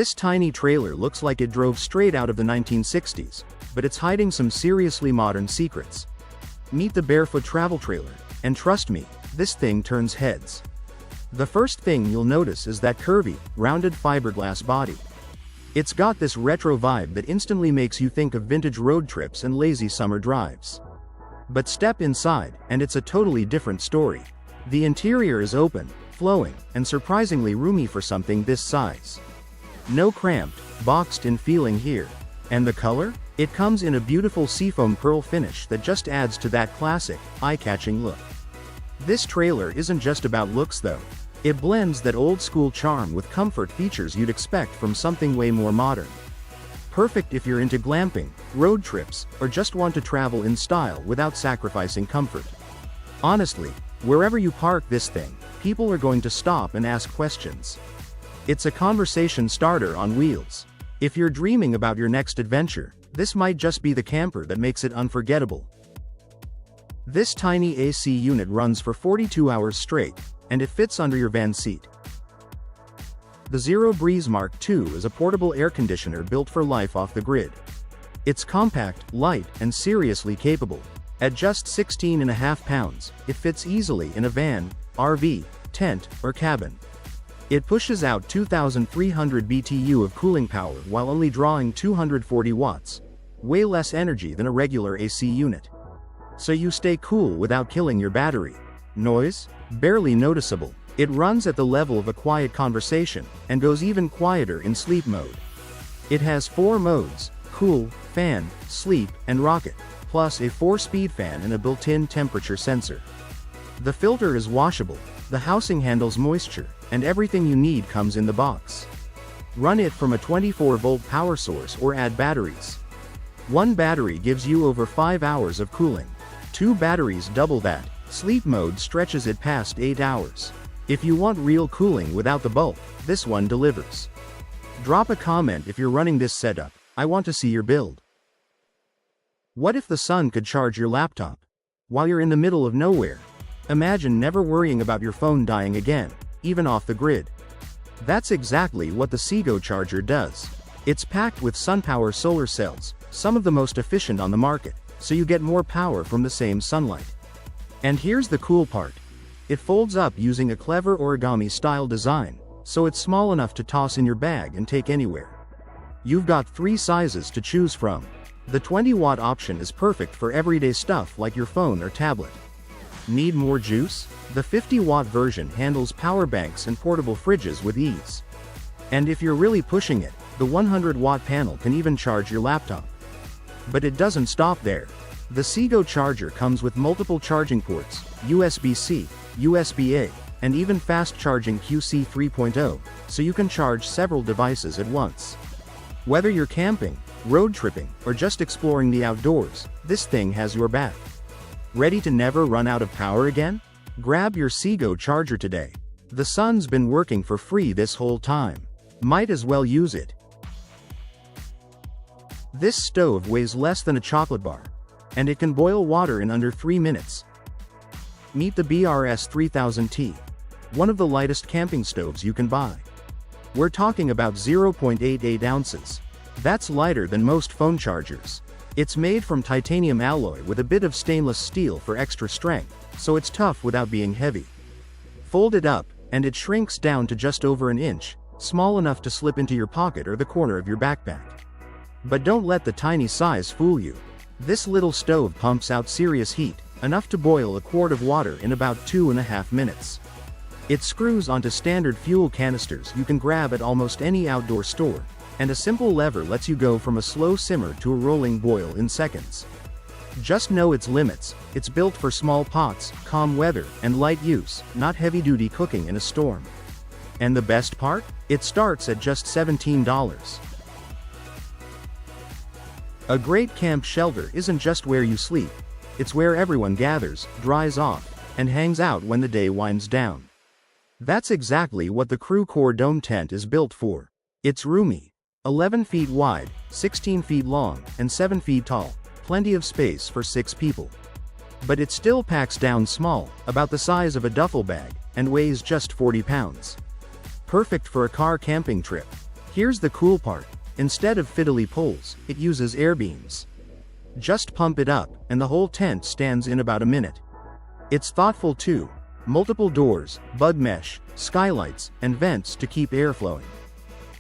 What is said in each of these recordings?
This tiny trailer looks like it drove straight out of the 1960s, but it's hiding some seriously modern secrets. Meet the barefoot travel trailer, and trust me, this thing turns heads. The first thing you'll notice is that curvy, rounded fiberglass body. It's got this retro vibe that instantly makes you think of vintage road trips and lazy summer drives. But step inside, and it's a totally different story. The interior is open, flowing, and surprisingly roomy for something this size. No cramped, boxed-in feeling here. And the color? It comes in a beautiful seafoam pearl finish that just adds to that classic, eye-catching look. This trailer isn't just about looks though. It blends that old-school charm with comfort features you'd expect from something way more modern. Perfect if you're into glamping, road trips, or just want to travel in style without sacrificing comfort. Honestly, wherever you park this thing, people are going to stop and ask questions. It's a conversation starter on wheels. If you're dreaming about your next adventure, this might just be the camper that makes it unforgettable. This tiny AC unit runs for 42 hours straight, and it fits under your van seat. The Zero Breeze Mark II is a portable air conditioner built for life off the grid. It's compact, light, and seriously capable. At just 16.5 pounds, it fits easily in a van, RV, tent, or cabin. It pushes out 2,300 BTU of cooling power while only drawing 240 watts, way less energy than a regular AC unit. So you stay cool without killing your battery. Noise? Barely noticeable. It runs at the level of a quiet conversation, and goes even quieter in sleep mode. It has 4 modes: cool, fan, sleep, and rocket, plus a 4-speed fan and a built-in temperature sensor. The filter is washable, the housing handles moisture, and everything you need comes in the box. Run it from a 24-volt power source or add batteries. One battery gives you over 5 hours of cooling. 2 batteries double that. Sleep mode stretches it past 8 hours. If you want real cooling without the bulk, this one delivers. Drop a comment if you're running this setup. I want to see your build. What if the sun could charge your laptop while you're in the middle of nowhere? Imagine never worrying about your phone dying again, even off the grid. That's exactly what the Seago charger does. It's packed with SunPower solar cells, some of the most efficient on the market, so you get more power from the same sunlight. And here's the cool part. It folds up using a clever origami-style design, so it's small enough to toss in your bag and take anywhere. You've got 3 sizes to choose from. The 20-watt option is perfect for everyday stuff like your phone or tablet. Need more juice? The 50-watt version handles power banks and portable fridges with ease. And if you're really pushing it, the 100-watt panel can even charge your laptop. But it doesn't stop there. The Seago charger comes with multiple charging ports, USB-C, USB-A, and even fast-charging QC 3.0, so you can charge several devices at once. Whether you're camping, road tripping, or just exploring the outdoors, this thing has your back. Ready to never run out of power again? Grab your Seago charger today. The sun's been working for free this whole time. Might as well use it. This stove weighs less than a chocolate bar, and it can boil water in under 3 minutes. Meet the BRS 3000T, one of the lightest camping stoves you can buy. We're talking about 0.88 ounces. That's lighter than most phone chargers. It's made from titanium alloy with a bit of stainless steel for extra strength, so it's tough without being heavy. Fold it up, and it shrinks down to just over an inch, small enough to slip into your pocket or the corner of your backpack. But don't let the tiny size fool you. This little stove pumps out serious heat, enough to boil a quart of water in about 2.5 minutes. It screws onto standard fuel canisters you can grab at almost any outdoor store, and a simple lever lets you go from a slow simmer to a rolling boil in seconds. Just know its limits. It's built for small pots, calm weather, and light use, not heavy-duty cooking in a storm. And the best part? It starts at just $17. A great camp shelter isn't just where you sleep. It's where everyone gathers, dries off, and hangs out when the day winds down. That's exactly what the Crew Core Dome tent is built for. It's roomy. 11 feet wide, 16 feet long, and 7 feet tall. Plenty of space for 6 people. But it still packs down small, about the size of a duffel bag, and weighs just 40 pounds. Perfect for a car camping trip. Here's the cool part. Instead of fiddly poles, it uses air beams. Just pump it up, and the whole tent stands in about a minute. It's thoughtful too. Multiple doors, bug mesh, skylights, and vents to keep air flowing.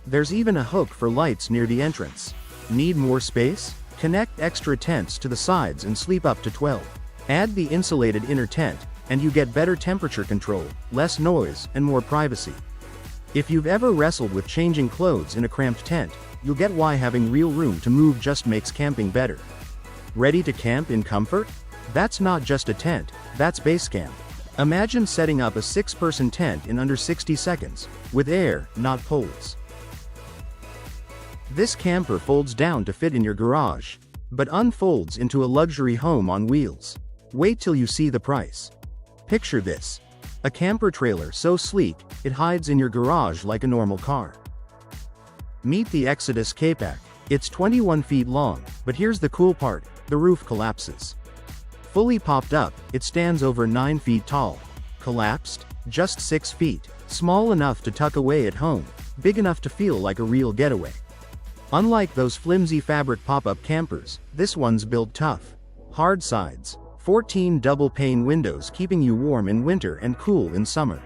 There's even a hook for lights near the entrance. Need more space? Connect extra tents to the sides and sleep up to 12. Add the insulated inner tent, and you get better temperature control, less noise, and more privacy. If you've ever wrestled with changing clothes in a cramped tent, you'll get why having real room to move just makes camping better. Ready to camp in comfort? That's not just a tent, that's base camp. Imagine setting up a 6-person tent in under 60 seconds, with air, not poles. This camper folds down to fit in your garage, but unfolds into a luxury home on wheels. Wait till you see the price. Picture this. A camper trailer so sleek, it hides in your garage like a normal car. Meet the Exodus K-Pack. It's 21 feet long, but here's the cool part, the roof collapses. Fully popped up, it stands over 9 feet tall. Collapsed? Just 6 feet. Small enough to tuck away at home, big enough to feel like a real getaway. Unlike those flimsy fabric pop-up campers, this one's built tough. Hard sides, 14 double-pane windows keeping you warm in winter and cool in summer.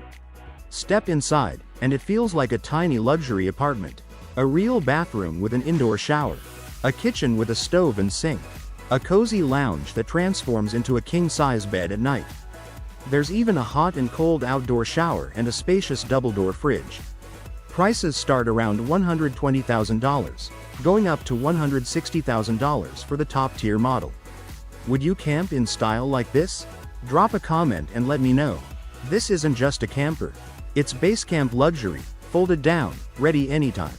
Step inside, and it feels like a tiny luxury apartment. A real bathroom with an indoor shower. A kitchen with a stove and sink. A cozy lounge that transforms into a king-size bed at night. There's even a hot and cold outdoor shower and a spacious double-door fridge. Prices start around $120,000, going up to $160,000 for the top-tier model. Would you camp in style like this? Drop a comment and let me know. This isn't just a camper. It's base camp luxury, folded down, ready anytime.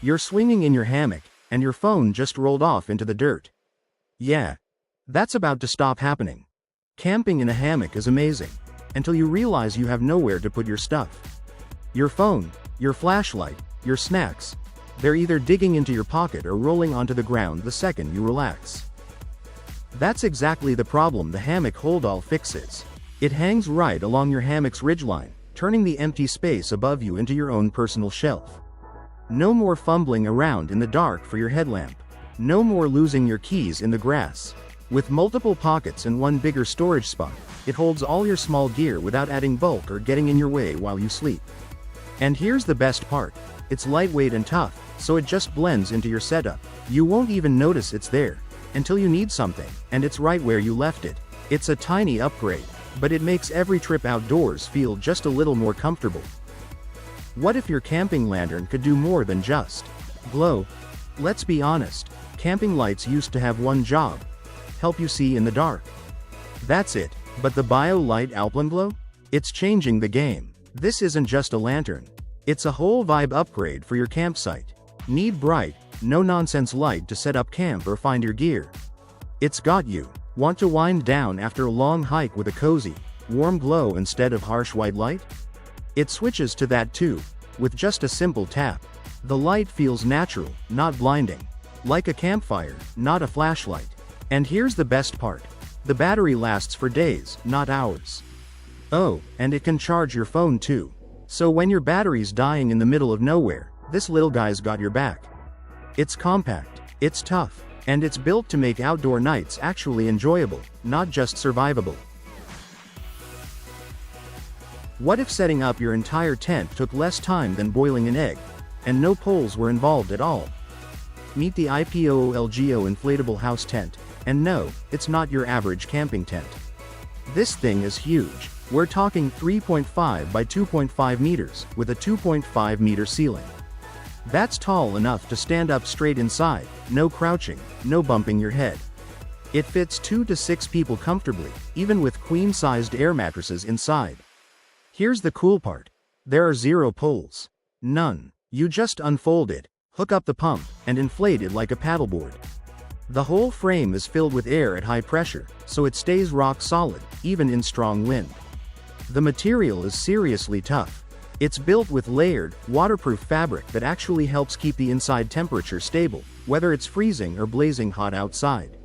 You're swinging in your hammock, and your phone just rolled off into the dirt. Yeah. That's about to stop happening. Camping in a hammock is amazing, until you realize you have nowhere to put your stuff. Your phone, your flashlight, your snacks, they're either digging into your pocket or rolling onto the ground the second you relax. That's exactly the problem the hammock hold-all fixes. It hangs right along your hammock's ridgeline, turning the empty space above you into your own personal shelf. No more fumbling around in the dark for your headlamp. No more losing your keys in the grass. With multiple pockets and one bigger storage spot, it holds all your small gear without adding bulk or getting in your way while you sleep. And here's the best part. It's lightweight and tough, so it just blends into your setup. You won't even notice it's there, until you need something, and it's right where you left it. It's a tiny upgrade, but it makes every trip outdoors feel just a little more comfortable. What if your camping lantern could do more than just glow? Let's be honest, camping lights used to have one job: help you see in the dark. That's it, but the BioLite Alpenglow? It's changing the game. This isn't just a lantern. It's a whole vibe upgrade for your campsite. Need bright, no-nonsense light to set up camp or find your gear? It's got you. Want to wind down after a long hike with a cozy, warm glow instead of harsh white light? It switches to that too, with just a simple tap. The light feels natural, not blinding. Like a campfire, not a flashlight. And here's the best part. The battery lasts for days, not hours. Oh, and it can charge your phone too. So when your battery's dying in the middle of nowhere, this little guy's got your back. It's compact, it's tough, and it's built to make outdoor nights actually enjoyable, not just survivable. What if setting up your entire tent took less time than boiling an egg, and no poles were involved at all? Meet the IPOOLGO inflatable house tent. And no, it's not your average camping tent. This thing is huge. We're talking 3.5 by 2.5 meters, with a 2.5 meter ceiling. That's tall enough to stand up straight inside, no crouching, no bumping your head. It fits 2 to 6 people comfortably, even with queen-sized air mattresses inside. Here's the cool part. There are 0 poles. None. You just unfold it, hook up the pump, and inflate it like a paddleboard. The whole frame is filled with air at high pressure, so it stays rock solid, even in strong wind. The material is seriously tough. It's built with layered, waterproof fabric that actually helps keep the inside temperature stable, whether it's freezing or blazing hot outside.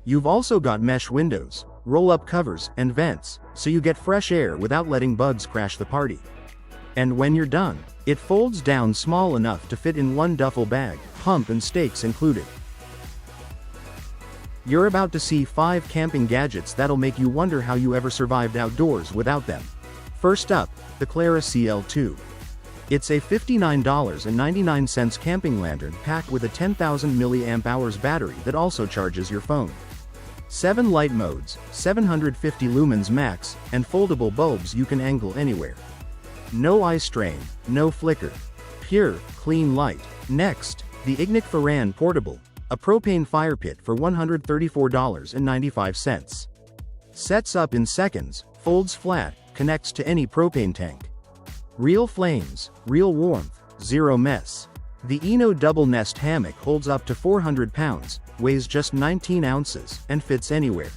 You've also got mesh windows, roll-up covers, and vents, so you get fresh air without letting bugs crash the party. And when you're done, It folds down small enough to fit in one duffel bag, pump and stakes included. You're about to see 5 camping gadgets that'll make you wonder how you ever survived outdoors without them. First up, the Clara CL2. It's a $59.99 camping lantern packed with a 10,000 mAh battery that also charges your phone. 7 light modes, 750 lumens max, and foldable bulbs you can angle anywhere. No eye strain, no flicker. Pure, clean light. Next, the Ignik Portable, a propane fire pit for $134.95. Sets up in seconds, folds flat, connects to any propane tank. Real flames, real warmth, zero mess. The Eno double nest hammock holds up to 400 pounds, weighs just 19 ounces, and fits anywhere.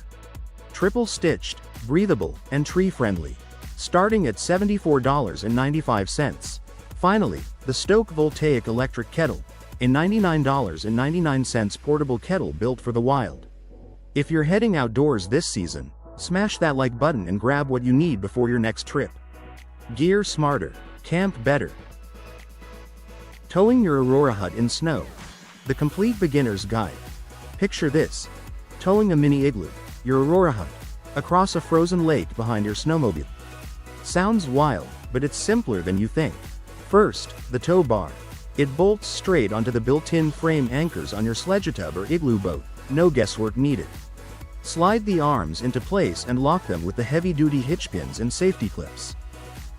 Triple stitched, breathable, and tree friendly. Starting at $74.95. Finally, the Stoke Voltaic Electric Kettle, a $99.99 portable kettle built for the wild. If you're heading outdoors this season, smash that like button and grab what you need before your next trip. Gear smarter, camp better. Towing your Aurora hut in snow. The complete beginner's guide. Picture this: towing a mini igloo, your Aurora hut, across a frozen lake behind your snowmobile. Sounds wild, but it's simpler than you think. First, the tow bar. It bolts straight onto the built-in frame anchors on your sledge-tub or igloo boat, no guesswork needed. Slide the arms into place and lock them with the heavy-duty hitch pins and safety clips.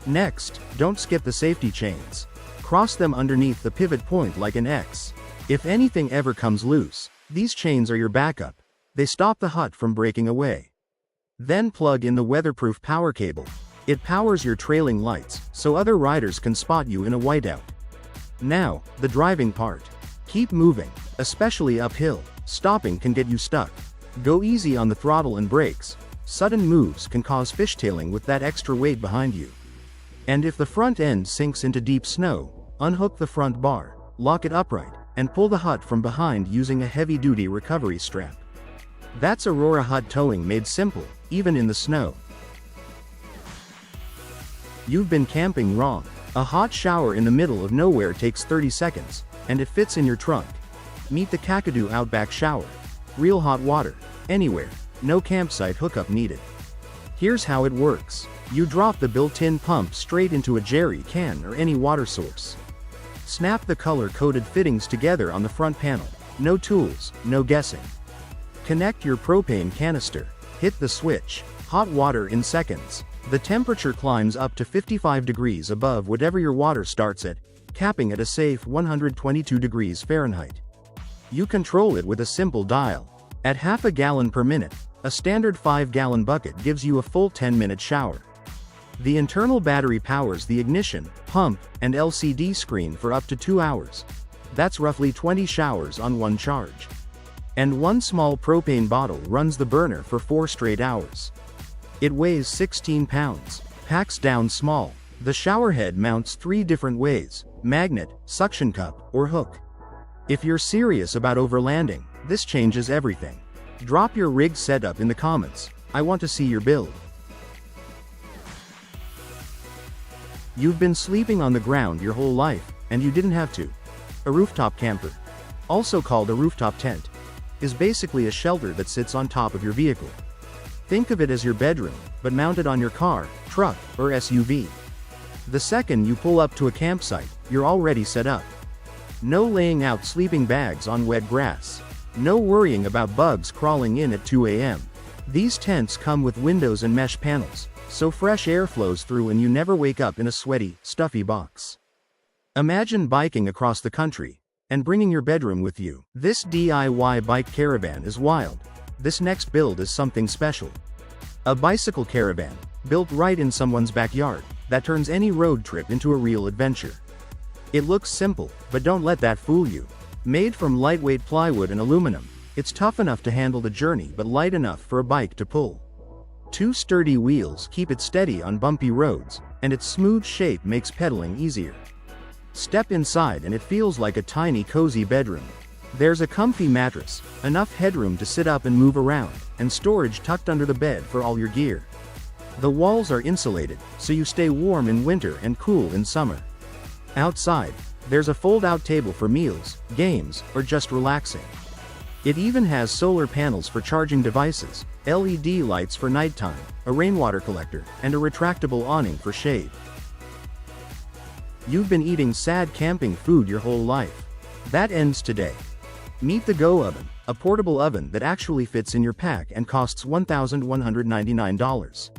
Next, don't skip the safety chains. Cross them underneath the pivot point like an X. If anything ever comes loose, these chains are your backup. They stop the hut from breaking away. Then plug in the weatherproof power cable. It powers your trailing lights, so other riders can spot you in a whiteout. Now, the driving part. Keep moving, especially uphill. Stopping can get you stuck. Go easy on the throttle and brakes. Sudden moves can cause fishtailing with that extra weight behind you. And if the front end sinks into deep snow, unhook the front bar, lock it upright, and pull the hut from behind using a heavy-duty recovery strap. That's Aurora hut towing made simple, even in the snow. You've been camping wrong. A hot shower in the middle of nowhere takes 30 seconds, and it fits in your trunk. Meet the Kakadu Outback Shower. Real hot water, anywhere, no campsite hookup needed. Here's how it works. You drop the built-in pump straight into a jerry can or any water source. Snap the color-coded fittings together on the front panel. No tools, no guessing. Connect your propane canister. Hit the switch. Hot water in seconds. The temperature climbs up to 55 degrees above whatever your water starts at, capping at a safe 122 degrees Fahrenheit. You control it with a simple dial. At half a gallon per minute, a standard 5-gallon bucket gives you a full 10-minute shower. The internal battery powers the ignition, pump, and LCD screen for up to 2 hours. That's roughly 20 showers on one charge. And one small propane bottle runs the burner for 4 straight hours. It weighs 16 pounds, packs down small. The shower head mounts 3 different ways: magnet, suction cup, or hook. If you're serious about overlanding, this changes everything. Drop your rig setup in the comments. I want to see your build. You've been sleeping on the ground your whole life, and you didn't have to. A rooftop camper, also called a rooftop tent, is basically a shelter that sits on top of your vehicle. Think of it as your bedroom, but mounted on your car, truck, or SUV. The second you pull up to a campsite, you're already set up. No laying out sleeping bags on wet grass. No worrying about bugs crawling in at 2 a.m. These tents come with windows and mesh panels, so fresh air flows through and you never wake up in a sweaty, stuffy box. Imagine biking across the country, and bringing your bedroom with you. This DIY bike caravan is wild. This next build is something special. A bicycle caravan, built right in someone's backyard, that turns any road trip into a real adventure. It looks simple, but don't let that fool you. Made from lightweight plywood and aluminum, it's tough enough to handle the journey but light enough for a bike to pull. 2 sturdy wheels keep it steady on bumpy roads, and its smooth shape makes pedaling easier. Step inside and it feels like a tiny cozy bedroom. There's a comfy mattress, enough headroom to sit up and move around, and storage tucked under the bed for all your gear. The walls are insulated, so you stay warm in winter and cool in summer. Outside, there's a fold-out table for meals, games, or just relaxing. It even has solar panels for charging devices, LED lights for nighttime, a rainwater collector, and a retractable awning for shade. You've been eating sad camping food your whole life. That ends today. Meet the Go Oven, a portable oven that actually fits in your pack and costs $1,199.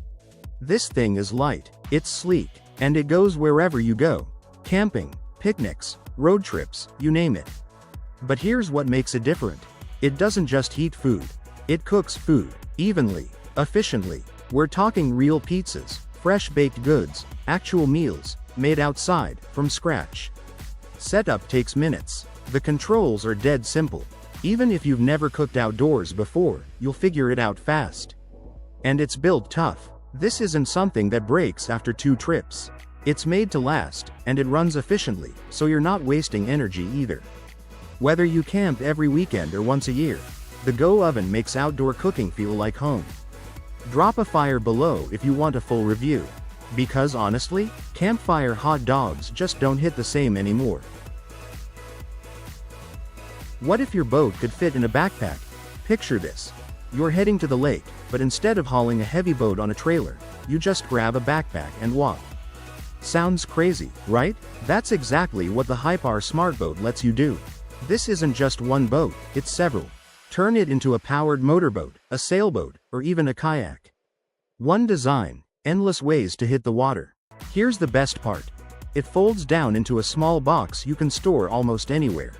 This thing is light, it's sleek, and it goes wherever you go. Camping, picnics, road trips, you name it. But here's what makes it different. It doesn't just heat food. It cooks food, evenly, efficiently. We're talking real pizzas, fresh baked goods, actual meals, made outside, from scratch. Setup takes minutes. The controls are dead simple. Even if you've never cooked outdoors before, you'll figure it out fast. And it's built tough. This isn't something that breaks after 2 trips. It's made to last, and it runs efficiently, so you're not wasting energy either. Whether you camp every weekend or once a year, the Go Oven makes outdoor cooking feel like home. Drop a fire below if you want a full review. Because honestly, campfire hot dogs just don't hit the same anymore. What if your boat could fit in a backpack? Picture this. You're heading to the lake, but instead of hauling a heavy boat on a trailer, you just grab a backpack and walk. Sounds crazy, right? That's exactly what the Hypar Smart Boat lets you do. This isn't just one boat, it's several. Turn it into a powered motorboat, a sailboat, or even a kayak. One design, endless ways to hit the water. Here's the best part. It folds down into a small box you can store almost anywhere.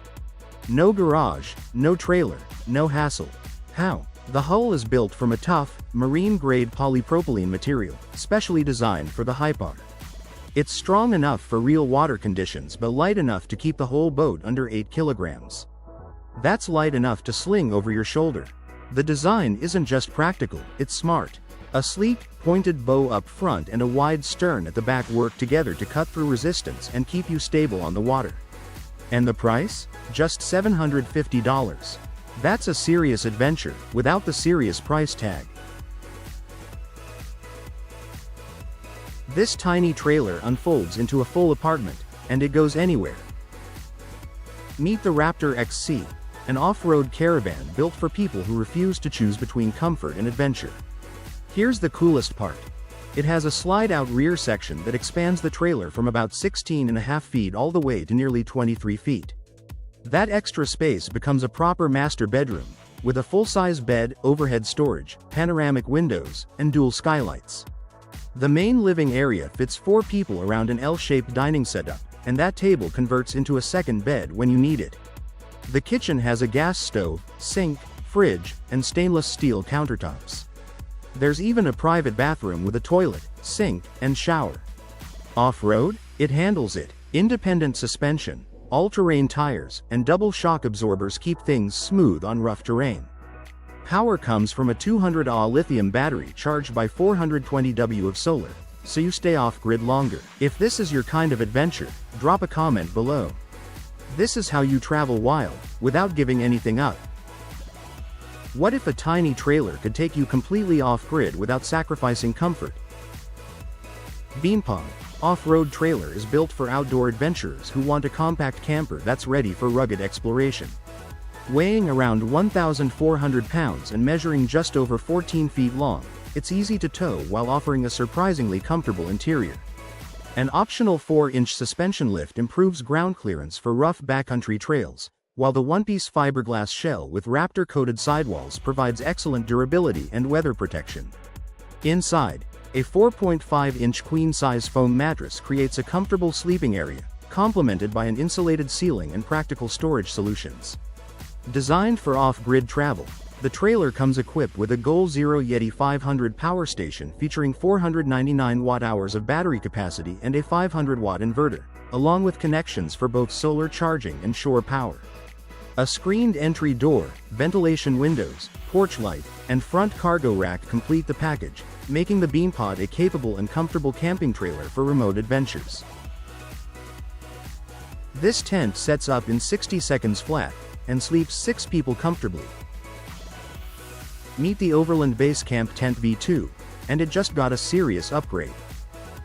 No garage, no trailer, no hassle. How? The hull is built from a tough, marine-grade polypropylene material, specially designed for the Hypar. It's strong enough for real water conditions but light enough to keep the whole boat under 8 kilograms. That's light enough to sling over your shoulder. The design isn't just practical, it's smart. A sleek, pointed bow up front and a wide stern at the back work together to cut through resistance and keep you stable on the water. And the price? Just $750. That's a serious adventure, without the serious price tag. This tiny trailer unfolds into a full apartment, and it goes anywhere. Meet the Raptor XC, an off-road caravan built for people who refuse to choose between comfort and adventure. Here's the coolest part. It has a slide-out rear section that expands the trailer from about 16.5 feet all the way to nearly 23 feet. That extra space becomes a proper master bedroom, with a full-size bed, overhead storage, panoramic windows, and dual skylights. The main living area fits 4 people around an L-shaped dining setup, and that table converts into a second bed when you need it. The kitchen has a gas stove, sink, fridge, and stainless steel countertops. There's even a private bathroom with a toilet, sink, and shower. Off-road? It handles it. Independent suspension, all-terrain tires, and double shock absorbers keep things smooth on rough terrain. Power comes from a 200Ah lithium battery charged by 420W of solar, so you stay off-grid longer. If this is your kind of adventure, drop a comment below. This is how you travel wild, without giving anything up. What if a tiny trailer could take you completely off-grid without sacrificing comfort? Beanpod off-road trailer is built for outdoor adventurers who want a compact camper that's ready for rugged exploration. Weighing around 1,400 pounds and measuring just over 14 feet long, it's easy to tow while offering a surprisingly comfortable interior. An optional 4-inch suspension lift improves ground clearance for rough backcountry trails, while the one-piece fiberglass shell with Raptor-coated sidewalls provides excellent durability and weather protection. Inside, a 4.5-inch queen-size foam mattress creates a comfortable sleeping area, complemented by an insulated ceiling and practical storage solutions. Designed for off-grid travel, the trailer comes equipped with a Goal Zero Yeti 500 power station featuring 499 watt-hours of battery capacity and a 500-watt inverter, along with connections for both solar charging and shore power. A screened entry door, ventilation windows, porch light, and front cargo rack complete the package, making the Beanpod a capable and comfortable camping trailer for remote adventures. This tent sets up in 60 seconds flat, and sleeps 6 people comfortably. Meet the Overland Base Camp Tent V2, and it just got a serious upgrade.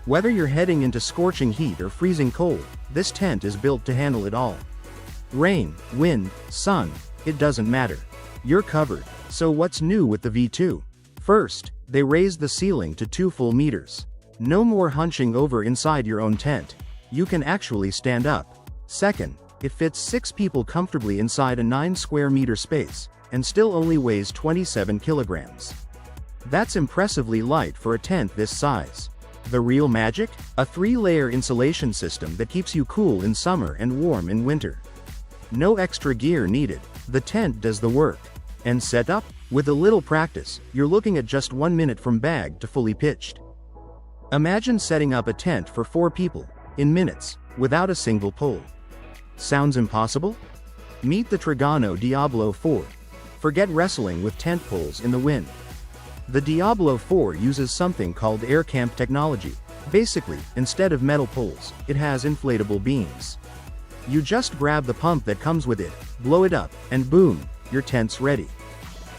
Whether you're heading into scorching heat or freezing cold, this tent is built to handle it all. Rain, wind, sun, it doesn't matter. You're covered. So what's new with the V2? First, they raised the ceiling to 2 full meters. No more hunching over inside your own tent. You can actually stand up. Second, it fits 6 people comfortably inside a 9 square meter space, and still only weighs 27 kilograms. That's impressively light for a tent this size. The real magic? A 3-layer insulation system that keeps you cool in summer and warm in winter. No extra gear needed. The tent does the work. And setup? With a little practice, you're looking at just 1 minute from bag to fully pitched. Imagine setting up a tent for 4 people, in minutes, without a single pole. Sounds impossible? Meet the Trigano Diablo 4. Forget wrestling with tent poles in the wind. The Diablo 4 uses something called air camp technology. Basically, instead of metal poles, it has inflatable beams. You just grab the pump that comes with it, blow it up, and boom, your tent's ready.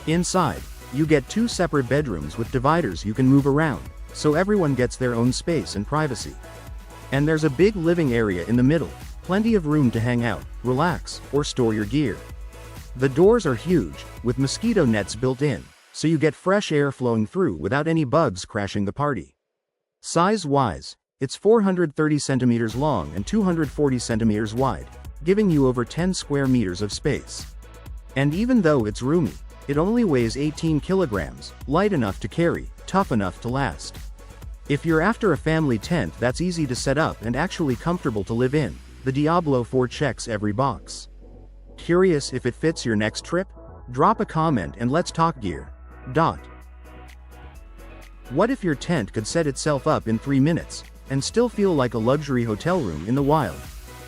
Inside, you get 2 separate bedrooms with dividers you can move around, so everyone gets their own space and privacy. And there's a big living area in the middle, plenty of room to hang out, relax, or store your gear. The doors are huge, with mosquito nets built in, so you get fresh air flowing through without any bugs crashing the party. Size-wise, it's 430 centimeters long and 240 centimeters wide, giving you over 10 square meters of space. And even though it's roomy, it only weighs 18 kilograms, light enough to carry, tough enough to last. If you're after a family tent that's easy to set up and actually comfortable to live in, the Diablo 4 checks every box. Curious if it fits your next trip? Drop a comment and let's talk gear. What if your tent could set itself up in 3 minutes, and still feel like a luxury hotel room in the wild?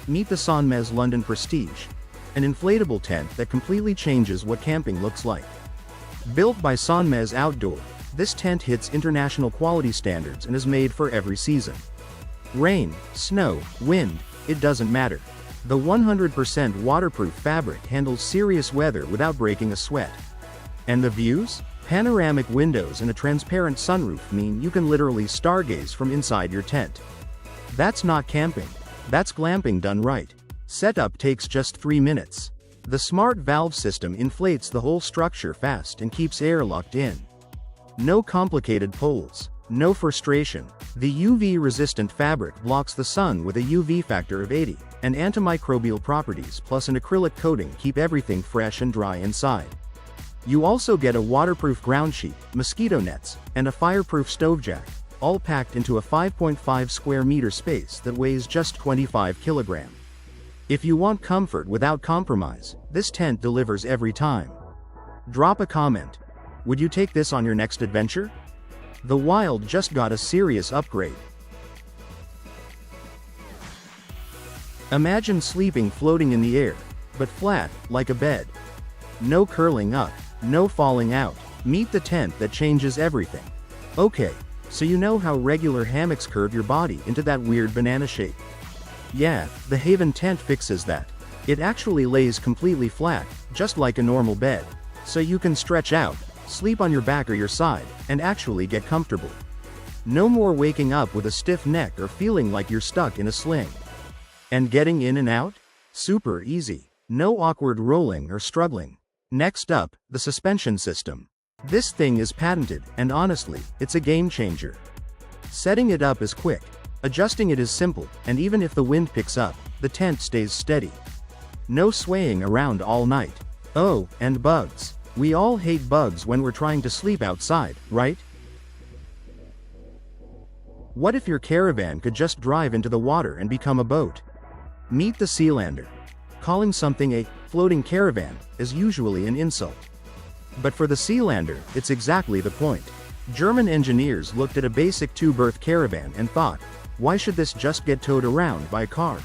Meet the Sonmez London Prestige. An inflatable tent that completely changes what camping looks like. Built by Sonmez Outdoor, this tent hits international quality standards and is made for every season. Rain, snow, wind, it doesn't matter. The 100% waterproof fabric handles serious weather without breaking a sweat. And the views? Panoramic windows and a transparent sunroof mean you can literally stargaze from inside your tent. That's not camping. That's glamping done right. Setup takes just 3 minutes. The smart valve system inflates the whole structure fast and keeps air locked in. No complicated poles. No frustration. The UV-resistant fabric blocks the sun with a UV factor of 80, and antimicrobial properties plus an acrylic coating keep everything fresh and dry inside. You also get a waterproof ground sheet, mosquito nets, and a fireproof stove jack, all packed into a 5.5 square meter space that weighs just 25 kilograms. If you want comfort without compromise, this tent delivers every time. Drop a comment. Would you take this on your next adventure? The Wild just got a serious upgrade. Imagine sleeping floating in the air, but flat, like a bed. No curling up, no falling out. Meet the tent that changes everything. Okay, so you know how regular hammocks curve your body into that weird banana shape. Yeah, the Haven tent fixes that. It actually lays completely flat, just like a normal bed. So you can stretch out, sleep on your back or your side, and actually get comfortable. No more waking up with a stiff neck or feeling like you're stuck in a sling. And getting in and out? Super easy. No awkward rolling or struggling. Next up, the suspension system. This thing is patented, and honestly, it's a game changer. Setting it up is quick. Adjusting it is simple, and even if the wind picks up, the tent stays steady. No swaying around all night. Oh, and bugs. We all hate bugs when we're trying to sleep outside, right? What if your caravan could just drive into the water and become a boat? Meet the Sealander. Calling something a floating caravan is usually an insult. But for the Sealander, it's exactly the point. German engineers looked at a basic 2-berth caravan and thought, why should this just get towed around by a car?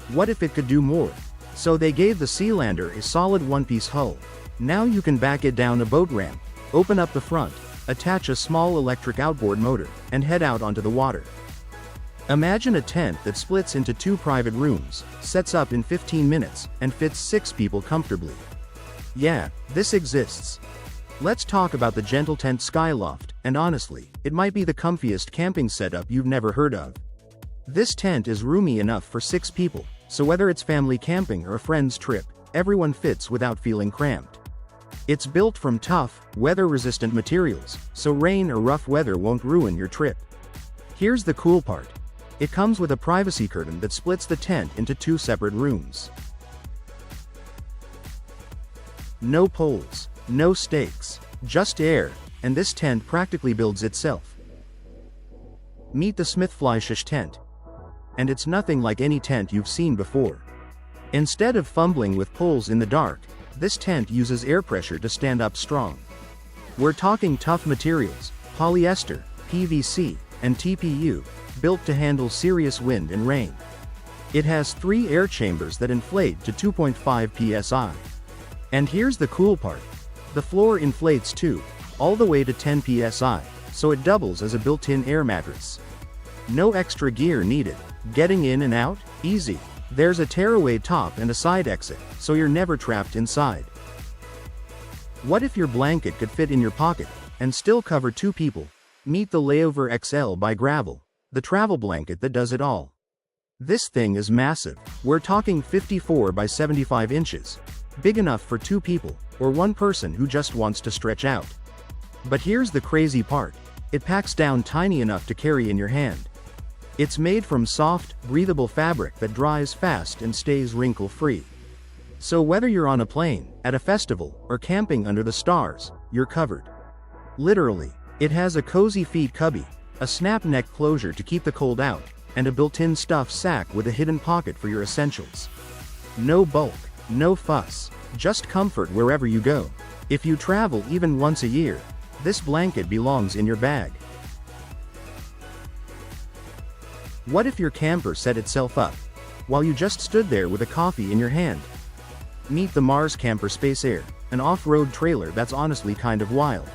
What if it could do more? So they gave the Sealander a solid one-piece hull. Now you can back it down a boat ramp, open up the front, attach a small electric outboard motor, and head out onto the water. Imagine a tent that splits into 2 private rooms, sets up in 15 minutes, and fits 6 people comfortably. Yeah, this exists. Let's talk about the Gentle Tent Skyloft, and honestly, it might be the comfiest camping setup you've never heard of. This tent is roomy enough for 6 people, so whether it's family camping or a friend's trip, everyone fits without feeling cramped. It's built from tough, weather-resistant materials, so rain or rough weather won't ruin your trip. Here's the cool part. It comes with a privacy curtain that splits the tent into 2 separate rooms. No poles, no stakes, just air, and this tent practically builds itself. Meet the Smith-Fleischisch tent. And it's nothing like any tent you've seen before. Instead of fumbling with poles in the dark, this tent uses air pressure to stand up strong. We're talking tough materials, polyester, PVC, and TPU, built to handle serious wind and rain. It has 3 air chambers that inflate to 2.5 psi. And here's the cool part. The floor inflates too, all the way to 10 psi, so it doubles as a built-in air mattress. No extra gear needed. Getting in and out? Easy. There's a tearaway top and a side exit, so you're never trapped inside. What if your blanket could fit in your pocket, and still cover 2 people? Meet the Layover XL by Gravel, the travel blanket that does it all. This thing is massive. We're talking 54 by 75 inches. Big enough for 2 people, or 1 person who just wants to stretch out. But here's the crazy part. It packs down tiny enough to carry in your hand. It's made from soft, breathable fabric that dries fast and stays wrinkle-free. So whether you're on a plane, at a festival, or camping under the stars, you're covered. Literally. It has a cozy feet cubby, a snap neck closure to keep the cold out, and a built-in stuff sack with a hidden pocket for your essentials. No bulk, no fuss, just comfort wherever you go. If you travel even once a year, this blanket belongs in your bag. What if your camper set itself up, while you just stood there with a coffee in your hand? Meet the Mars Camper Space Air, an off-road trailer that's honestly kind of wild.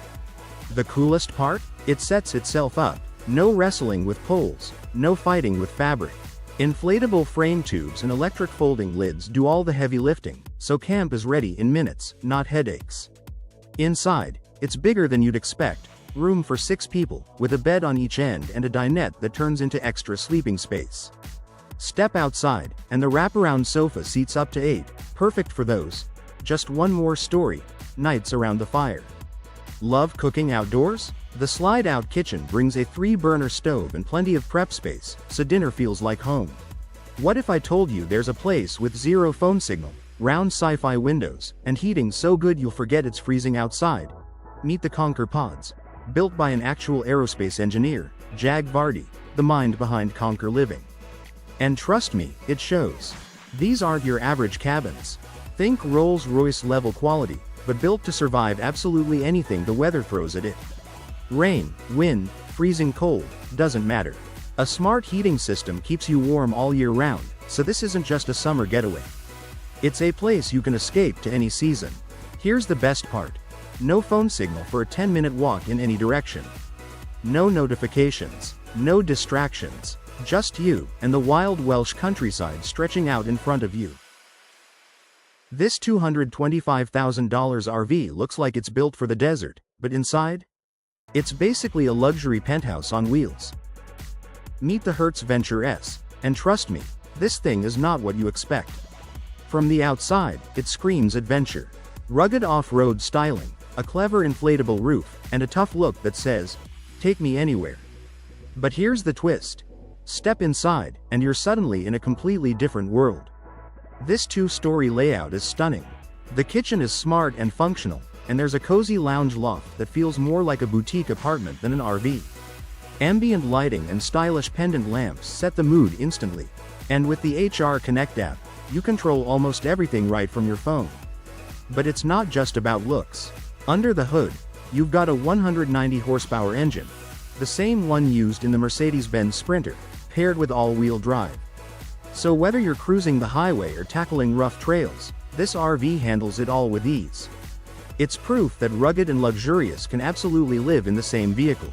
The coolest part? It sets itself up. No wrestling with poles, no fighting with fabric. Inflatable frame tubes and electric folding lids do all the heavy lifting, so camp is ready in minutes, not headaches. Inside, it's bigger than you'd expect. Room for 6 people, with a bed on each end and a dinette that turns into extra sleeping space. Step outside, and the wraparound sofa seats up to 8, perfect for those. Just one more story, nights around the fire. Love cooking outdoors? The slide-out kitchen brings a 3-burner stove and plenty of prep space, so dinner feels like home. What if I told you there's a place with 0 phone signal, round sci-fi windows, and heating so good you'll forget it's freezing outside? Meet the Conquer Pods. Built by an actual aerospace engineer, Jag Vardy, the mind behind Conquer Living. And trust me, it shows. These aren't your average cabins. Think Rolls-Royce level quality, but built to survive absolutely anything the weather throws at it. Rain, wind, freezing cold, doesn't matter. A smart heating system keeps you warm all year round, so this isn't just a summer getaway. It's a place you can escape to any season. Here's the best part. No phone signal for a 10-minute walk in any direction. No notifications, no distractions, just you and the wild Welsh countryside stretching out in front of you. This $225,000 RV looks like it's built for the desert, but inside? It's basically a luxury penthouse on wheels. Meet the Hertz Venture S, and trust me, this thing is not what you expect. From the outside, it screams adventure. Rugged off-road styling, a clever inflatable roof, and a tough look that says, "Take me anywhere." But here's the twist. Step inside, and you're suddenly in a completely different world. This 2-story layout is stunning. The kitchen is smart and functional, and there's a cozy lounge loft that feels more like a boutique apartment than an RV. Ambient lighting and stylish pendant lamps set the mood instantly. And with the HR Connect app, you control almost everything right from your phone. But it's not just about looks. Under the hood, you've got a 190 horsepower engine, the same one used in the Mercedes-Benz Sprinter, paired with all-wheel drive. So whether you're cruising the highway or tackling rough trails, this RV handles it all with ease. It's proof that rugged and luxurious can absolutely live in the same vehicle.